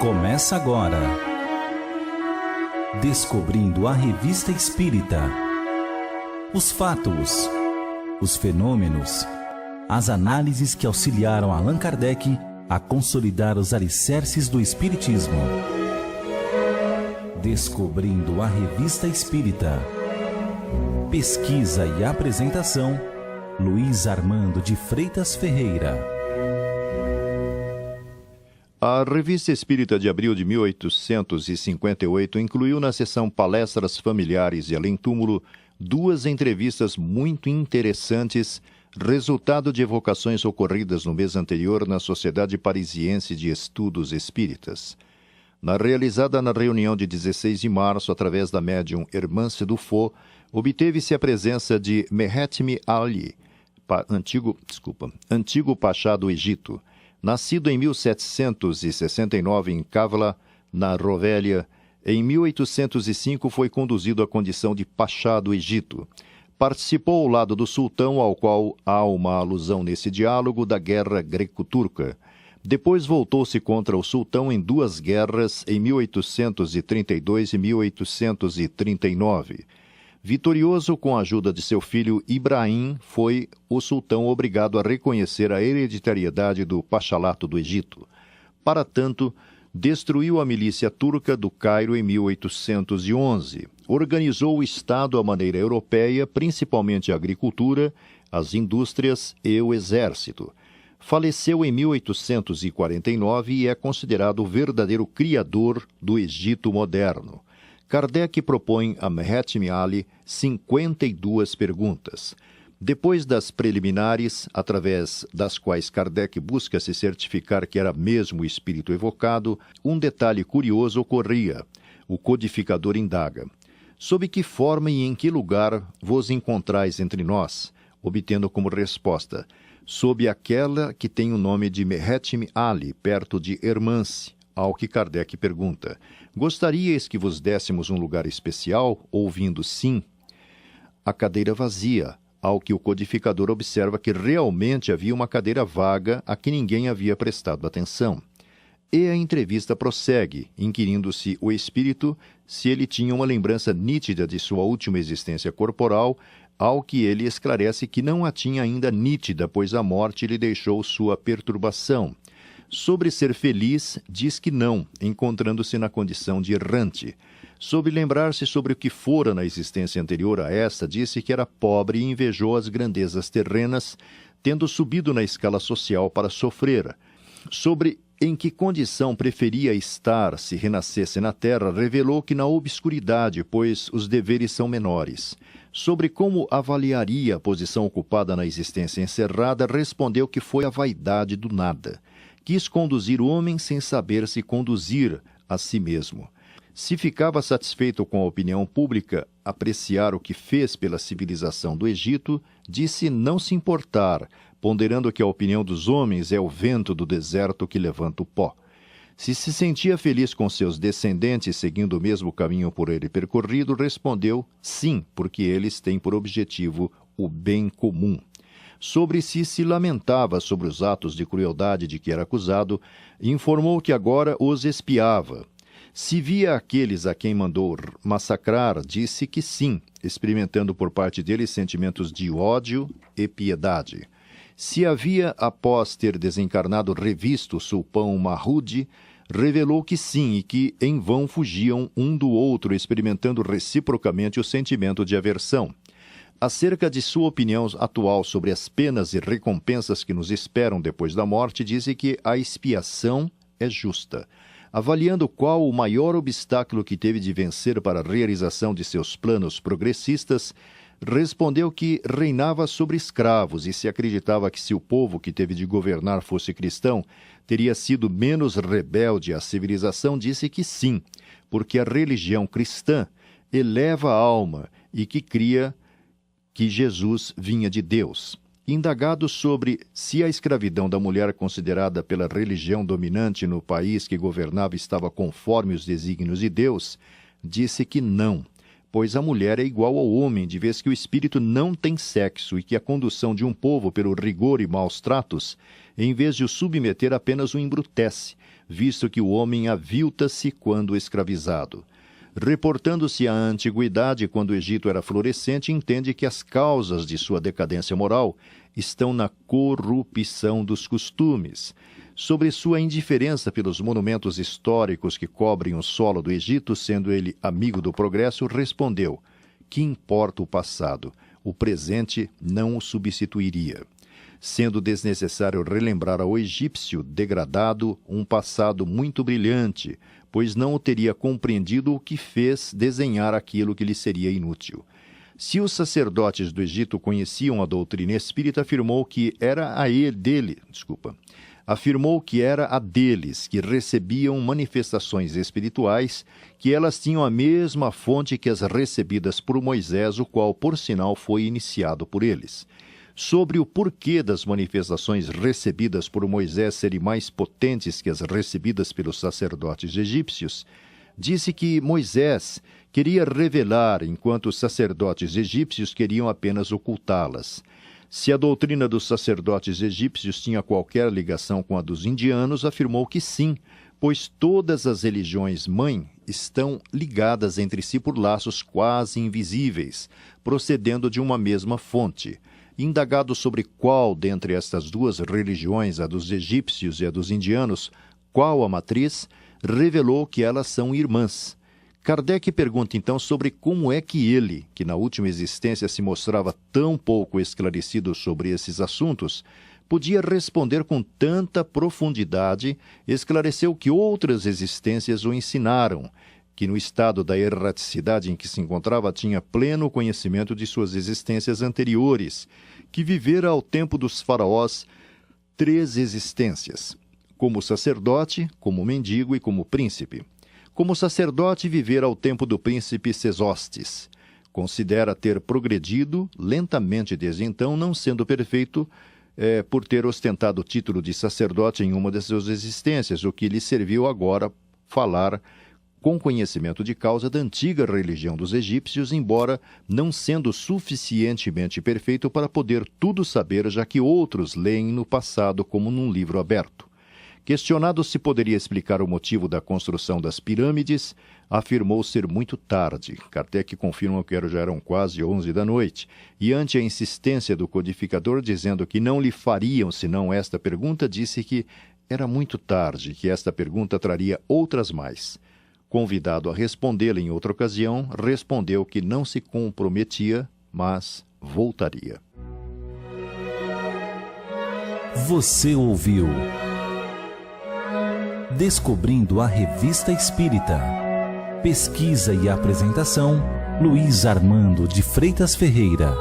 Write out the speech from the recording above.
Começa agora. Descobrindo a Revista Espírita. Os fatos, os fenômenos, as análises que auxiliaram Allan Kardec a consolidar os alicerces do Espiritismo. Descobrindo a Revista Espírita. Pesquisa e apresentação, Luiz Armando de Freitas Ferreira. A Revista Espírita de abril de 1858 incluiu na seção Palestras Familiares e Além-Túmulo duas entrevistas muito interessantes, resultado de evocações ocorridas no mês anterior na Sociedade Parisiense de Estudos Espíritas. Realizada na reunião de 16 de março através da médium Hermance Dufault, obteve-se a presença de Mehetmi Ali, antigo Pachá do Egito. Nascido em 1769 em Kavla, na Rovélia, em 1805 foi conduzido à condição de Pachá do Egito. Participou ao lado do sultão, ao qual há uma alusão nesse diálogo, da Guerra Greco-Turca. Depois voltou-se contra o sultão em duas guerras, em 1832 e 1839. Vitorioso com a ajuda de seu filho Ibrahim, foi o sultão obrigado a reconhecer a hereditariedade do Pachalato do Egito. Para tanto, destruiu a milícia turca do Cairo em 1811. Organizou o Estado à maneira europeia, principalmente a agricultura, as indústrias e o exército. Faleceu em 1849 e é considerado o verdadeiro criador do Egito moderno. Kardec propõe a Mehetmi Ali 52 perguntas. Depois das preliminares, através das quais Kardec busca se certificar que era mesmo o espírito evocado, um detalhe curioso ocorria. O codificador indaga: sob que forma e em que lugar vos encontrais entre nós? Obtendo como resposta: sob aquela que tem o nome de Mehetmi Ali, perto de Hermance. Ao que Kardec pergunta: gostaríeis que vos dessemos um lugar especial? Ouvindo sim, a cadeira vazia, ao que o codificador observa que realmente havia uma cadeira vaga a que ninguém havia prestado atenção. E a entrevista prossegue, inquirindo-se o espírito se ele tinha uma lembrança nítida de sua última existência corporal, ao que ele esclarece que não a tinha ainda nítida, pois a morte lhe deixou sua perturbação. Sobre ser feliz, diz que não, encontrando-se na condição de errante. Sobre lembrar-se sobre o que fora na existência anterior a esta, disse que era pobre e invejou as grandezas terrenas, tendo subido na escala social para sofrer. Sobre em que condição preferia estar se renascesse na terra, revelou que na obscuridade, pois os deveres são menores. Sobre como avaliaria a posição ocupada na existência encerrada, respondeu que foi a vaidade do nada. Quis conduzir o homem sem saber se conduzir a si mesmo. Se ficava satisfeito com a opinião pública, apreciar o que fez pela civilização do Egito, disse não se importar, ponderando que a opinião dos homens é o vento do deserto que levanta o pó. Se sentia feliz com seus descendentes seguindo o mesmo caminho por ele percorrido, respondeu sim, porque eles têm por objetivo o bem comum. Sobre si se lamentava sobre os atos de crueldade de que era acusado, e informou que agora os espiava. Se via aqueles a quem mandou massacrar, disse que sim, experimentando por parte deles sentimentos de ódio e piedade. Se havia, após ter desencarnado, revisto o sultão Mahmud, revelou que sim e que em vão fugiam um do outro, experimentando reciprocamente o sentimento de aversão. Acerca de sua opinião atual sobre as penas e recompensas que nos esperam depois da morte, disse que a expiação é justa. Avaliando qual o maior obstáculo que teve de vencer para a realização de seus planos progressistas, respondeu que reinava sobre escravos e se acreditava que se o povo que teve de governar fosse cristão, teria sido menos rebelde à civilização, disse que sim, porque a religião cristã eleva a alma e que cria que Jesus vinha de Deus. Indagado sobre se a escravidão da mulher considerada pela religião dominante no país que governava estava conforme os desígnios de Deus, disse que não, pois a mulher é igual ao homem, de vez que o espírito não tem sexo e que a condução de um povo pelo rigor e maus tratos em vez de o submeter apenas o embrutece, visto que o homem avilta-se quando escravizado. Reportando-se à antiguidade, quando o Egito era florescente, entende que as causas de sua decadência moral estão na corrupção dos costumes. Sobre sua indiferença pelos monumentos históricos que cobrem o solo do Egito, sendo ele amigo do progresso, respondeu: que importa o passado? O presente não o substituiria. Sendo desnecessário relembrar ao egípcio degradado um passado muito brilhante, pois não o teria compreendido o que fez desenhar aquilo que lhe seria inútil. Se os sacerdotes do Egito conheciam a doutrina espírita, afirmou que era a deles que recebiam manifestações espirituais, que elas tinham a mesma fonte que as recebidas por Moisés, o qual, por sinal, foi iniciado por eles. Sobre o porquê das manifestações recebidas por Moisés serem mais potentes que as recebidas pelos sacerdotes egípcios, disse que Moisés queria revelar, enquanto os sacerdotes egípcios queriam apenas ocultá-las. Se a doutrina dos sacerdotes egípcios tinha qualquer ligação com a dos indianos, afirmou que sim, pois todas as religiões-mãe estão ligadas entre si por laços quase invisíveis, procedendo de uma mesma fonte. Indagado sobre qual dentre estas duas religiões, a dos egípcios e a dos indianos, qual a matriz, revelou que elas são irmãs. Kardec pergunta então sobre como é que ele, que na última existência se mostrava tão pouco esclarecido sobre esses assuntos, podia responder com tanta profundidade, esclareceu que outras existências o ensinaram, que no estado da erraticidade em que se encontrava tinha pleno conhecimento de suas existências anteriores, que vivera ao tempo dos faraós 3 existências, como sacerdote, como mendigo e como príncipe. Como sacerdote, vivera ao tempo do príncipe Sesostes. Considera ter progredido lentamente desde então, não sendo perfeito por ter ostentado o título de sacerdote em uma de suas existências, o que lhe serviu agora falar com conhecimento de causa da antiga religião dos egípcios, embora não sendo suficientemente perfeito para poder tudo saber, já que outros leem no passado como num livro aberto. Questionado se poderia explicar o motivo da construção das pirâmides, afirmou ser muito tarde. Kardec confirma que já eram quase 11 da noite, e ante a insistência do codificador dizendo que não lhe fariam senão esta pergunta, disse que era muito tarde, que esta pergunta traria outras mais. Convidado a respondê-la em outra ocasião, respondeu que não se comprometia, mas voltaria. Você ouviu Descobrindo a Revista Espírita. Pesquisa e apresentação, Luiz Armando de Freitas Ferreira.